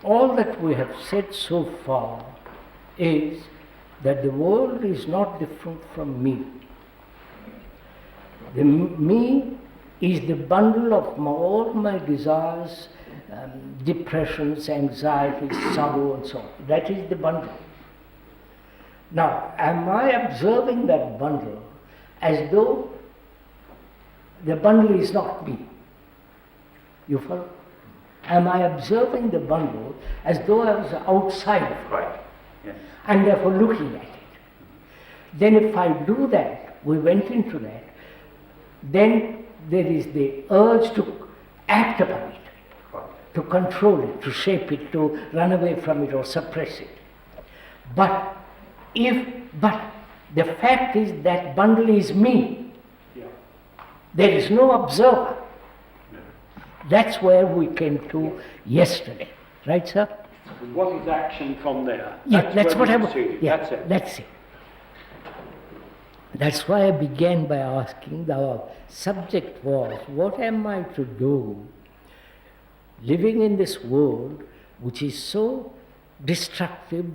all that we have said so far is that the world is not different from me. The me is the bundle of all my desires, depressions, anxieties, sorrow and so on. That is the bundle. Now, am I observing that bundle as though the bundle is not me? You follow? Am I observing the bundle as though I was outside of it? Right. Yes. And therefore looking at it? Then if I do that, we went into that, then there is the urge to act upon it, to control it, to shape it, to run away from it or suppress it. But the fact is that bundle is me. Yeah. There is no observer. Yeah. That's where we came to yesterday. Right, sir? And what is action from there? Yeah, that's what I was. Yeah, that's it. That's it. That's why I began by asking, the subject was, what am I to do living in this world which is so destructive,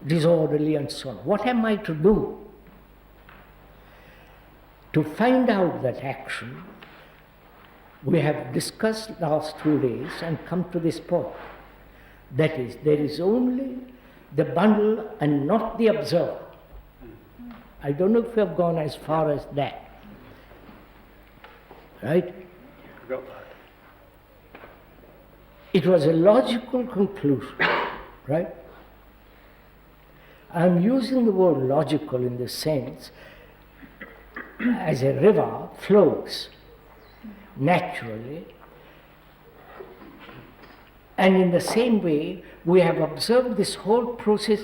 disorderly and so on? What am I to do? To find out that action, we have discussed last 2 days and come to this point. That is, there is only the bundle and not the observer. I don't know if we have gone as far as that. Right? Got that. It was a logical conclusion, right? I'm using the word logical in the sense as a river flows naturally, and in the same way we have observed this whole process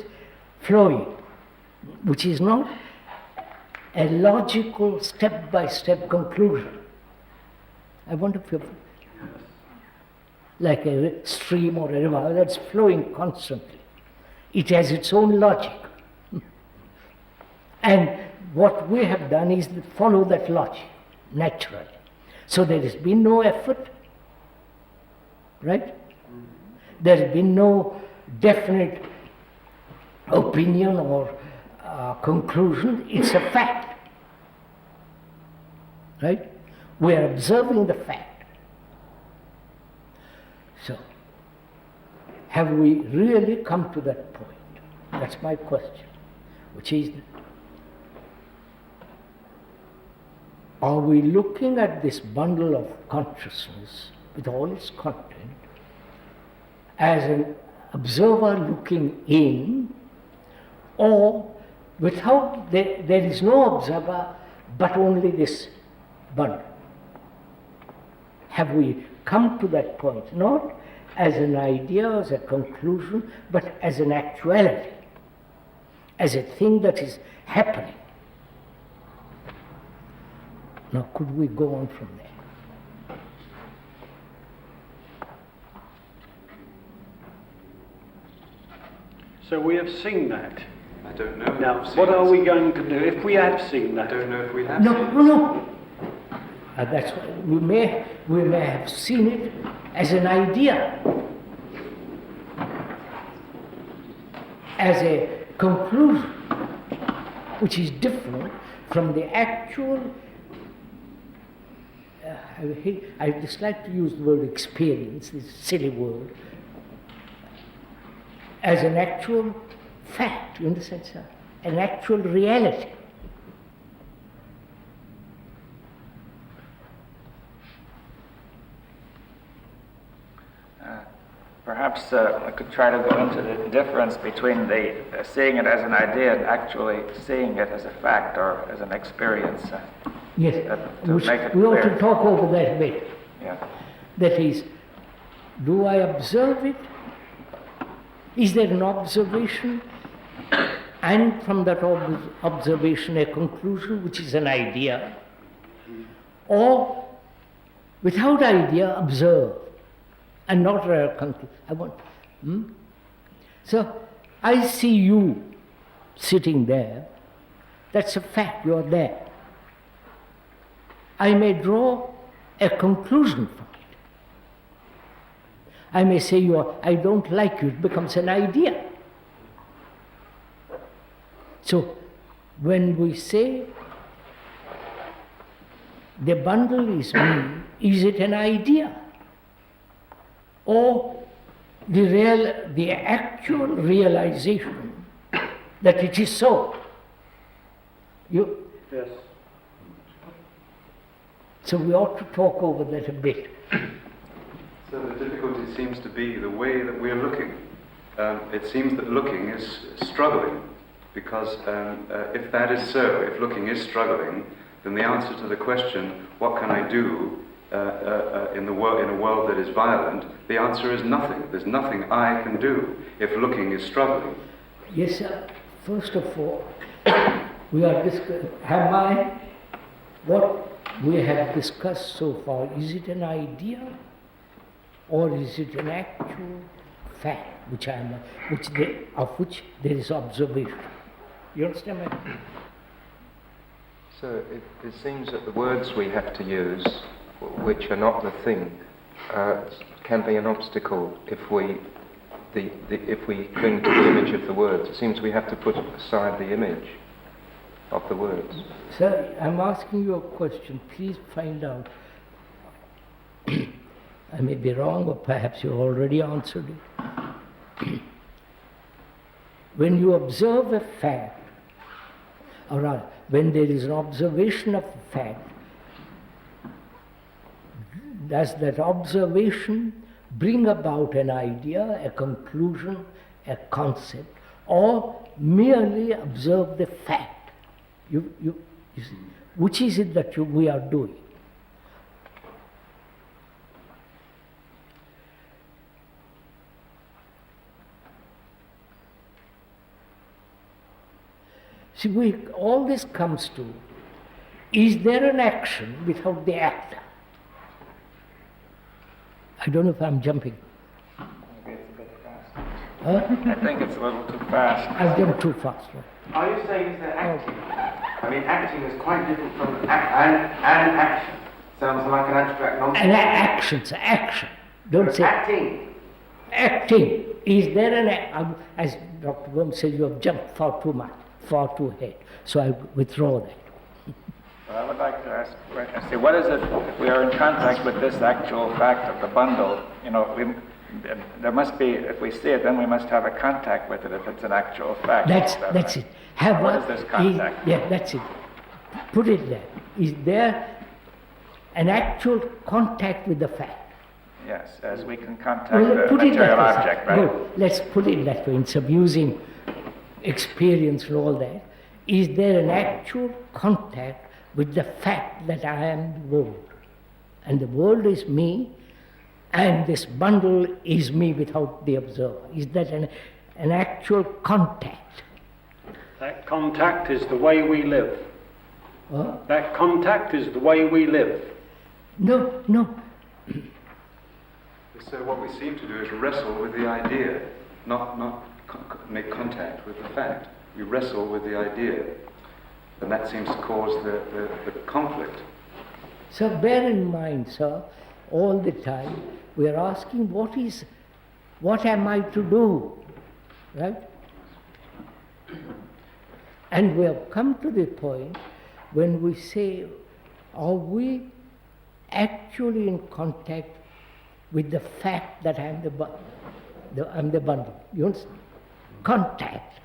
flowing, which is not a logical step-by-step conclusion. I wonder if you're like a stream or a river that's flowing constantly. It has its own logic. And what we have done is to follow that logic naturally. So there has been no effort, right? There has been no definite opinion or conclusion. It's a fact, right? We are observing the fact. So, have we really come to that point? That's my question, which is, are we looking at this bundle of consciousness with all its content as an observer looking in, or without, there is no observer but only this bundle? Have we come to that point, not as an idea, as a conclusion, but as an actuality, as a thing that is happening? Now, could we go on from there? So we have seen that. I don't know. Now, what are we going to do if we have seen that? I don't know if we have seen it. No. That's why we may have seen it as an idea, as a conclusion, which is different from the actual. I dislike to use the word experience, this silly word, as an actual fact, you understand, sir? An actual reality. Perhaps I could try to go into the difference between the seeing it as an idea and actually seeing it as a fact or as an experience. Yes, to make it we ought clear. to talk over that a bit. Yeah. That is, do I observe it? Is there an observation? And from that observation a conclusion, which is an idea? Or without idea, observe and not a conclusion. So I see you sitting there. That's a fact, you're there. I may draw a conclusion from it. I may say I don't like you, it becomes an idea. So when we say the bundle is me, is it an idea? Or the actual realization that it is so? Yes. So we ought to talk over that a bit. So the difficulty seems to be the way that we're looking. It seems that looking is struggling, because if that is so, if looking is struggling, then the answer to the question, what can I do in a world that is violent, the answer is nothing. There's nothing I can do if looking is struggling. Yes, sir. First of all, we are what we have discussed so far, is it an idea or is it an actual fact of which there is observation? You understand my point? So it seems that the words we have to use, which are not the thing, can be an obstacle if we cling to the image of the words. It seems we have to put aside the image of the words. Sir, I'm asking you a question. Please find out. I may be wrong, or perhaps you already answered it. When you observe a fact, or rather, when there is an observation of a fact, does that observation bring about an idea, a conclusion, a concept, or merely observe the fact? You see, which is it that we are doing? See, all this comes to, is there an action without the actor? I don't know if I'm jumping. Maybe it's a bit fast. Huh? I think it's a little too fast. I've jumped too fast. Right? Are you saying is there acting? I mean, acting is quite different from an action. Sounds like an abstract nonsense. And action. Don't say Acting. acting. Is there as Dr. Gomes said, you have jumped far too ahead. So I withdraw that. Well, I would like to ask, what is it, if we are in contact with this actual fact of the bundle, there must be, if we see it, then we must have a contact with it if it's an actual fact. That's it. What is this contact? That's it. Put it there. Is there an actual contact with the fact? Yes, as we can contact Well, a material object, right? No, let's put it that way, instead of using experience and all that. Is there an actual contact with the fact that I am the world? And the world is me, and this bundle is me without the observer. Is that an actual contact? That contact is the way we live. Huh? That contact is the way we live. No. So what we seem to do is wrestle with the idea, not make contact with the fact. We wrestle with the idea, and that seems to cause the conflict. So bear in mind, sir, all the time we are asking what am I to do, right? And we have come to the point when we say, are we actually in contact with the fact that I'm the bundle? You understand? Contact.